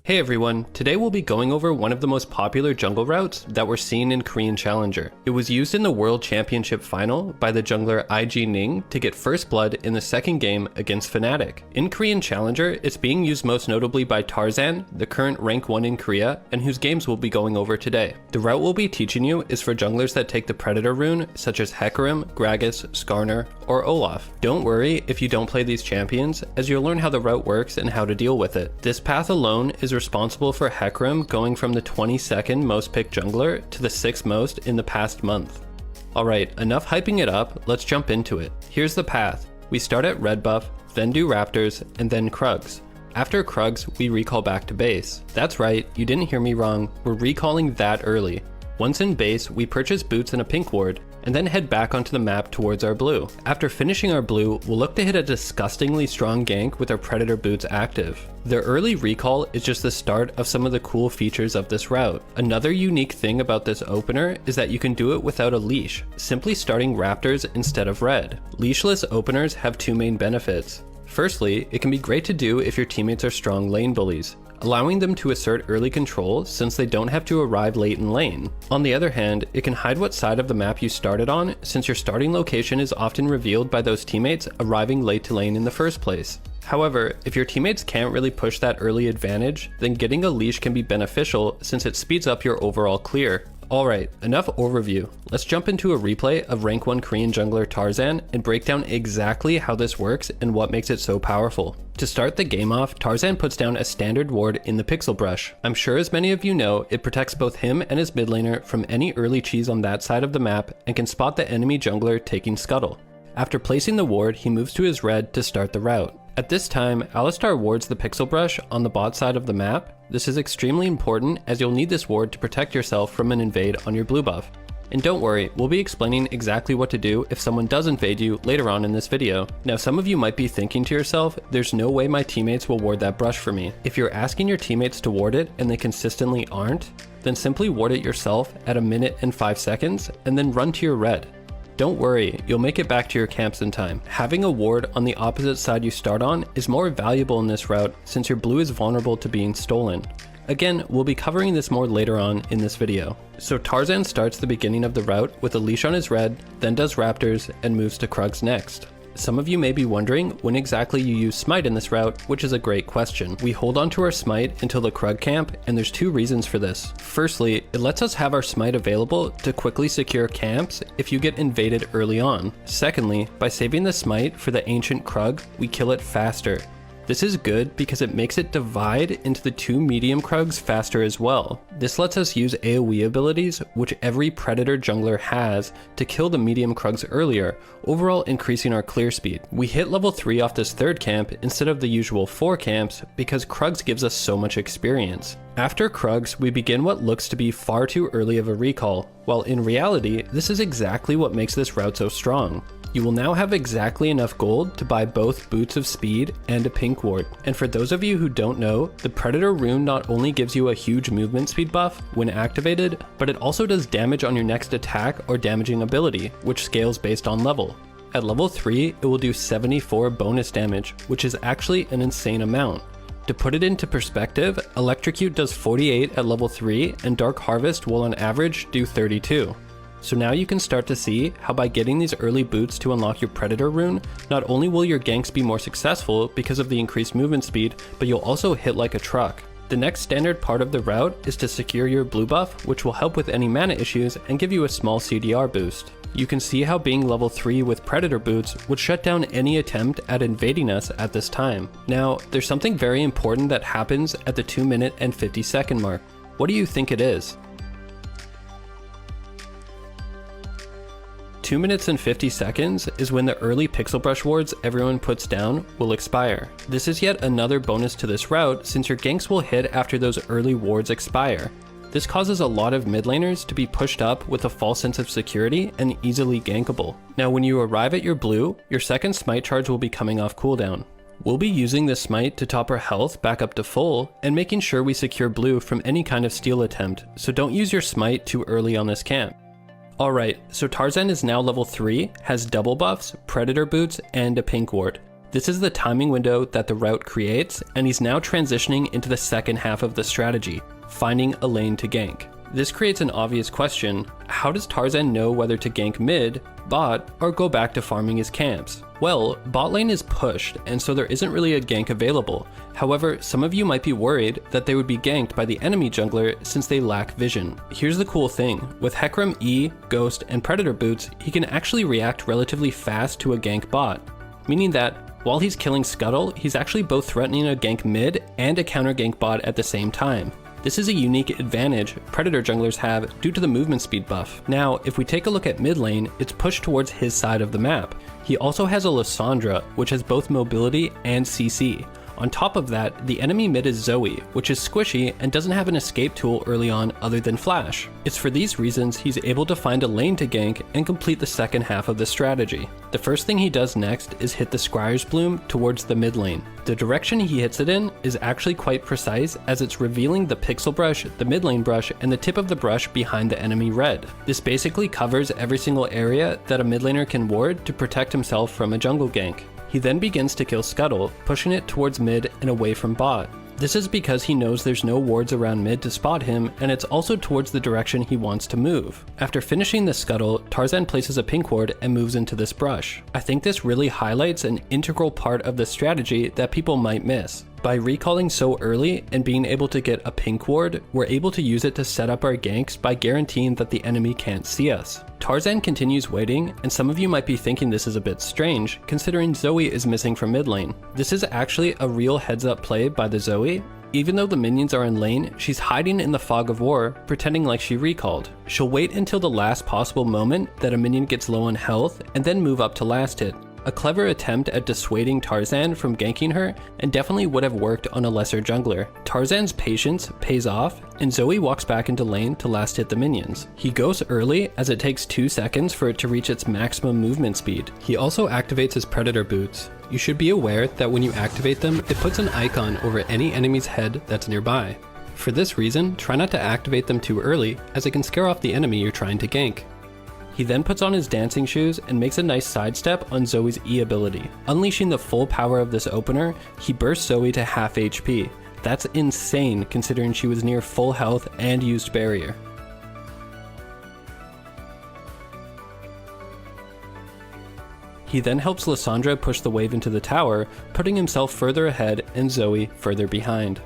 Hey everyone, today we'll be going over one of the most popular jungle routes that were seen in Korean Challenger. It was used in the World Championship final by the jungler Ning to get first blood in the second game against Fnatic. In Korean Challenger, it's being used most notably by Tarzan, the current rank 1 in Korea, and whose games we'll be going over today. The route we'll be teaching you is for junglers that take the Predator rune, such as Hecarim, Gragas, Skarner, or Olaf. Don't worry if you don't play these champions, as you'll learn how the route works and how to deal with it. This path alone is responsible for Hecarim going from the 22nd most picked jungler to the 6th most in the past month. Alright, enough hyping it up, let's jump into it. Here's the path. We start at red buff, then do Raptors, and then Krugs. After Krugs, we recall back to base. That's right, you didn't hear me wrong, we're recalling that early. Once in base, we purchase boots and a pink ward, and then head back onto the map towards our blue. After finishing our blue, we'll look to hit a disgustingly strong gank with our Predator boots active. The early recall is just the start of some of the cool features of this route. Another unique thing about this opener is that you can do it without a leash, simply starting Raptors instead of red. Leashless openers have two main benefits. Firstly, it can be great to do if your teammates are strong lane bullies, allowing them to assert early control since they don't have to arrive late in lane. On the other hand, it can hide what side of the map you started on since your starting location is often revealed by those teammates arriving late to lane in the first place. However, if your teammates can't really push that early advantage, then getting a leash can be beneficial since it speeds up your overall clear. Alright, enough overview. Let's jump into a replay of rank 1 Korean jungler Tarzan and break down exactly how this works and what makes it so powerful. To start the game off, Tarzan puts down a standard ward in the Pixel Brush. I'm sure as many of you know, it protects both him and his mid laner from any early cheese on that side of the map and can spot the enemy jungler taking scuttle. After placing the ward, he moves to his red to start the route. At this time, Alistar wards the Pixel Brush on the bot side of the map. This is extremely important as you'll need this ward to protect yourself from an invade on your blue buff. And don't worry, we'll be explaining exactly what to do if someone does invade you later on in this video. Now some of you might be thinking to yourself, there's no way my teammates will ward that brush for me. If you're asking your teammates to ward it and they consistently aren't, then simply ward it yourself at 1 minute and 5 seconds and then run to your red. Don't worry, you'll make it back to your camps in time. Having a ward on the opposite side you start on is more valuable in this route since your blue is vulnerable to being stolen. Again, we'll be covering this more later on in this video. So Tarzan starts the beginning of the route with a leash on his red, then does Raptors, and moves to Krugs next. Some of you may be wondering when exactly you use Smite in this route, which is a great question. We hold on to our Smite until the Krug camp, and there's two reasons for this. Firstly, it lets us have our Smite available to quickly secure camps if you get invaded early on. Secondly, by saving the Smite for the ancient Krug, we kill it faster. This is good because it makes it divide into the two medium Krugs faster as well. This lets us use AoE abilities, which every Predator jungler has, to kill the medium Krugs earlier, overall increasing our clear speed. We hit level 3 off this third camp instead of the usual 4 camps because Krugs gives us so much experience. After Krugs, we begin what looks to be far too early of a recall, while in reality, this is exactly what makes this route so strong. You will now have exactly enough gold to buy both Boots of Speed and a pink ward. And for those of you who don't know, the Predator rune not only gives you a huge movement speed buff when activated, but it also does damage on your next attack or damaging ability, which scales based on level. At level 3, it will do 74 bonus damage, which is actually an insane amount. To put it into perspective, Electrocute does 48 at level 3 and Dark Harvest will on average do 32. So now you can start to see how by getting these early boots to unlock your Predator rune, not only will your ganks be more successful because of the increased movement speed, but you'll also hit like a truck. The next standard part of the route is to secure your blue buff, which will help with any mana issues and give you a small CDR boost. You can see how being level 3 with Predator boots would shut down any attempt at invading us at this time. Now, there's something very important that happens at the 2 minute and 50 second mark. What do you think it is? 2 minutes and 50 seconds is when the early Pixel Brush wards everyone puts down will expire. This is yet another bonus to this route since your ganks will hit after those early wards expire. This causes a lot of mid laners to be pushed up with a false sense of security and easily gankable. Now when you arrive at your blue, your second Smite charge will be coming off cooldown. We'll be using this Smite to top our health back up to full and making sure we secure blue from any kind of steal attempt, so don't use your Smite too early on this camp. Alright, so Tarzan is now level 3, has double buffs, Predator boots, and a pink ward. This is the timing window that the route creates, and he's now transitioning into the second half of the strategy, finding a lane to gank. This creates an obvious question: how does Tarzan know whether to gank mid, bot, or go back to farming his camps? Well, bot lane is pushed, and so there isn't really a gank available. However, some of you might be worried that they would be ganked by the enemy jungler since they lack vision. Here's the cool thing: with Hecarim E, Ghost, and Predator boots, he can actually react relatively fast to a gank bot, meaning that while he's killing Scuttle, he's actually both threatening a gank mid and a counter gank bot at the same time. This is a unique advantage Predator junglers have due to the movement speed buff. Now, if we take a look at mid lane, it's pushed towards his side of the map. He also has a Lissandra, which has both mobility and CC. On top of that, the enemy mid is Zoe, which is squishy and doesn't have an escape tool early on other than Flash. It's for these reasons he's able to find a lane to gank and complete the second half of the strategy. The first thing he does next is hit the Scryer's Bloom towards the mid lane. The direction he hits it in is actually quite precise, as it's revealing the pixel brush, the mid lane brush, and the tip of the brush behind the enemy red. This basically covers every single area that a mid laner can ward to protect himself from a jungle gank. He then begins to kill Scuttle, pushing it towards mid and away from bot. This is because he knows there's no wards around mid to spot him, and it's also towards the direction he wants to move. After finishing the Scuttle, Tarzan places a pink ward and moves into this brush. I think this really highlights an integral part of the strategy that people might miss. By recalling so early and being able to get a pink ward, we're able to use it to set up our ganks by guaranteeing that the enemy can't see us. Tarzan continues waiting, and some of you might be thinking this is a bit strange, considering Zoe is missing from mid lane. This is actually a real heads up play by the Zoe. Even though the minions are in lane, she's hiding in the fog of war, pretending like she recalled. She'll wait until the last possible moment that a minion gets low on health, and then move up to last hit. A clever attempt at dissuading Tarzan from ganking her, and definitely would have worked on a lesser jungler. Tarzan's patience pays off, and Zoe walks back into lane to last hit the minions. He goes early, as it takes 2 seconds for it to reach its maximum movement speed. He also activates his Predator boots. You should be aware that when you activate them, it puts an icon over any enemy's head that's nearby. For this reason, try not to activate them too early, as it can scare off the enemy you're trying to gank. He then puts on his dancing shoes and makes a nice sidestep on Zoe's E ability. Unleashing the full power of this opener, he bursts Zoe to half HP. That's insane considering she was near full health and used barrier. He then helps Lissandra push the wave into the tower, putting himself further ahead and Zoe further behind.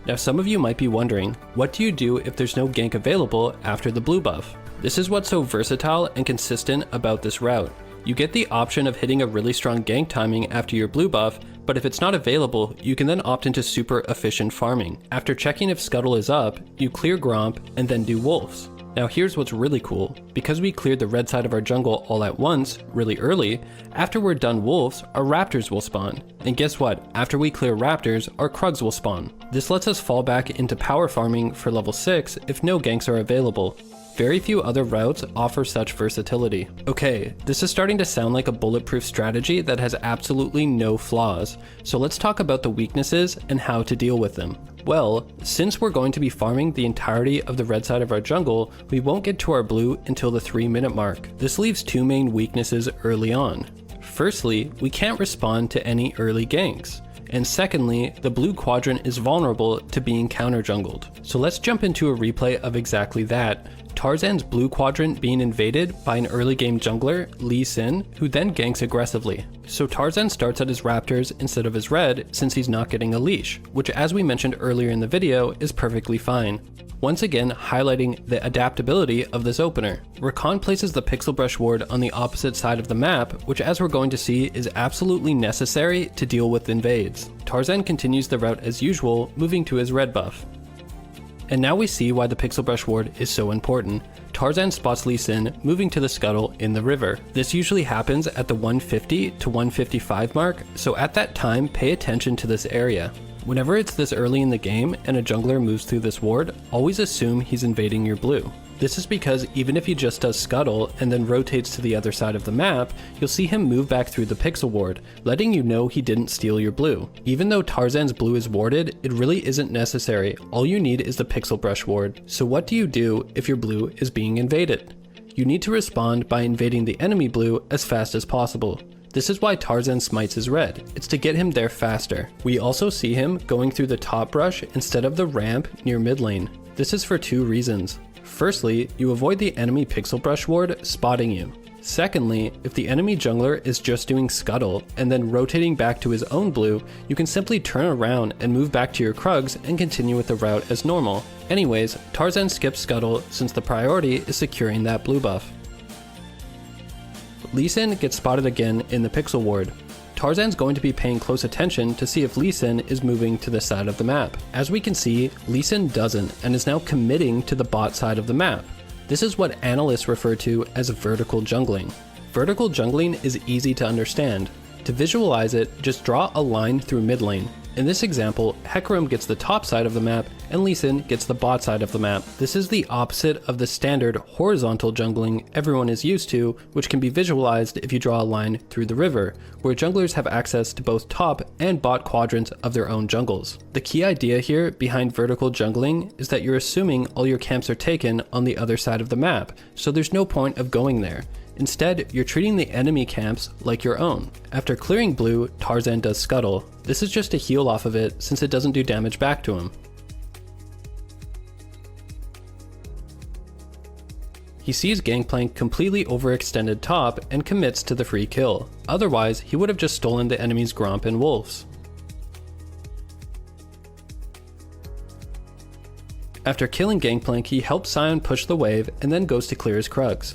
Now some of you might be wondering, what do you do if there's no gank available after the blue buff? This is what's so versatile and consistent about this route. You get the option of hitting a really strong gank timing after your blue buff, but if it's not available, you can then opt into super efficient farming. After checking if Scuttle is up, you clear Gromp and then do Wolves. Now here's what's really cool. Because we cleared the red side of our jungle all at once, really early, after we're done Wolves, our Raptors will spawn. And guess what? After we clear Raptors, our Krugs will spawn. This lets us fall back into power farming for level 6 if no ganks are available. Very few other routes offer such versatility. Okay, this is starting to sound like a bulletproof strategy that has absolutely no flaws, so let's talk about the weaknesses and how to deal with them. Well, since we're going to be farming the entirety of the red side of our jungle, we won't get to our blue until the 3-minute mark. This leaves 2 main weaknesses early on. Firstly, we can't respond to any early ganks. And secondly, the blue quadrant is vulnerable to being counter jungled. So let's jump into a replay of exactly that. Tarzan's blue quadrant being invaded by an early game jungler, Lee Sin, who then ganks aggressively. So Tarzan starts at his Raptors instead of his red since he's not getting a leash, which as we mentioned earlier in the video is perfectly fine. Once again highlighting the adaptability of this opener. Rakan places the Pixel Brush ward on the opposite side of the map, which as we're going to see is absolutely necessary to deal with invades. Tarzan continues the route as usual, moving to his red buff. And now we see why the Pixel Brush ward is so important. Tarzan spots Lee Sin moving to the Scuttle in the river. This usually happens at the 150 to 155 mark, so at that time pay attention to this area. Whenever it's this early in the game and a jungler moves through this ward, always assume he's invading your blue. This is because even if he just does Scuttle and then rotates to the other side of the map, you'll see him move back through the pixel ward, letting you know he didn't steal your blue. Even though Tarzan's blue is warded, it really isn't necessary. All you need is the Pixel Brush ward. So what do you do if your blue is being invaded? You need to respond by invading the enemy blue as fast as possible. This is why Tarzan smites his red. It's to get him there faster. We also see him going through the top brush instead of the ramp near mid lane. This is for two reasons. Firstly, you avoid the enemy pixel brush ward spotting you. Secondly, if the enemy jungler is just doing scuttle and then rotating back to his own blue, you can simply turn around and move back to your Krugs and continue with the route as normal. Anyways, Tarzan skips scuttle since the priority is securing that blue buff. Lee Sin gets spotted again in the pixel ward. Tarzan's going to be paying close attention to see if Lee Sin is moving to the side of the map. As we can see, Lee Sin doesn't and is now committing to the bot side of the map. This is what analysts refer to as vertical jungling. Vertical jungling is easy to understand. To visualize it, just draw a line through mid lane. In this example, Hecarim gets the top side of the map and Lee Sin gets the bot side of the map. This is the opposite of the standard horizontal jungling everyone is used to, which can be visualized if you draw a line through the river, where junglers have access to both top and bot quadrants of their own jungles. The key idea here behind vertical jungling is that you're assuming all your camps are taken on the other side of the map, so there's no point of going there. Instead, you're treating the enemy camps like your own. After clearing blue, Tarzan does scuttle. This is just a heal off of it since it doesn't do damage back to him. He sees Gangplank completely overextended top and commits to the free kill. Otherwise, he would have just stolen the enemy's Gromp and Wolves. After killing Gangplank, he helps Sion push the wave and then goes to clear his Krugs.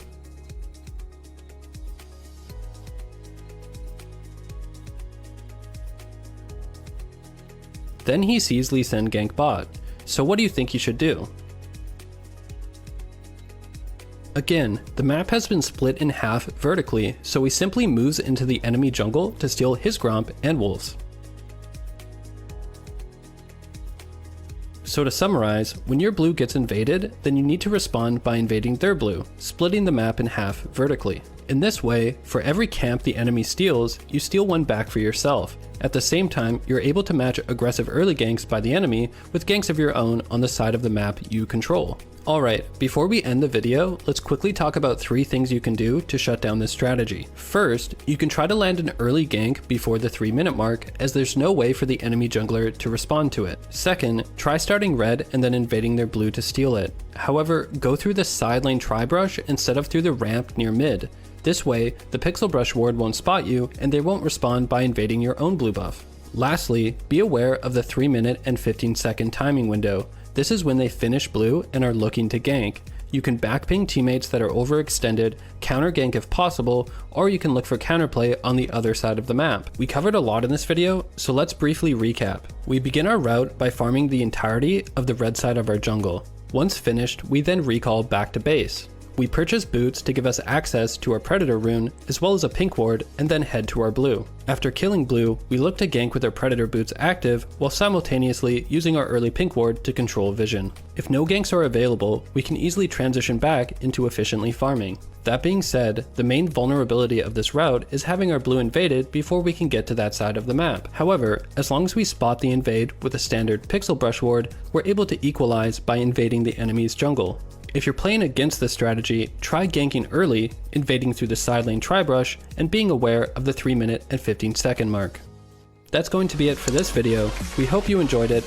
Then he sees Lee Sin gank bot. So what do you think he should do? Again, the map has been split in half vertically, so he simply moves into the enemy jungle to steal his Gromp and Wolves. So to summarize, when your blue gets invaded, then you need to respond by invading their blue, splitting the map in half vertically. In this way, for every camp the enemy steals, you steal one back for yourself. At the same time, you're able to match aggressive early ganks by the enemy with ganks of your own on the side of the map you control. Alright, before we end the video, let's quickly talk about 3 things you can do to shut down this strategy. First, you can try to land an early gank before the 3-minute mark, as there's no way for the enemy jungler to respond to it. Second, try starting red and then invading their blue to steal it. However, go through the side lane tri-brush instead of through the ramp near mid. This way, the pixel brush ward won't spot you and they won't respond by invading your own blue buff. Lastly, be aware of the 3-minute and 15-second timing window. This is when they finish blue and are looking to gank. You can backping teammates that are overextended, counter gank if possible, or you can look for counterplay on the other side of the map. We covered a lot in this video, so let's briefly recap. We begin our route by farming the entirety of the red side of our jungle. Once finished, we then recall back to base. We purchase boots to give us access to our Predator rune, as well as a pink ward, and then head to our blue. After killing blue, we look to gank with our Predator boots active, while simultaneously using our early pink ward to control vision. If no ganks are available, we can easily transition back into efficiently farming. That being said, the main vulnerability of this route is having our blue invaded before we can get to that side of the map. However, as long as we spot the invade with a standard pixel brush ward, we're able to equalize by invading the enemy's jungle. If you're playing against this strategy, try ganking early, invading through the side lane tri-brush, and being aware of the 3-minute and 15-second mark. That's going to be it for this video. We hope you enjoyed it,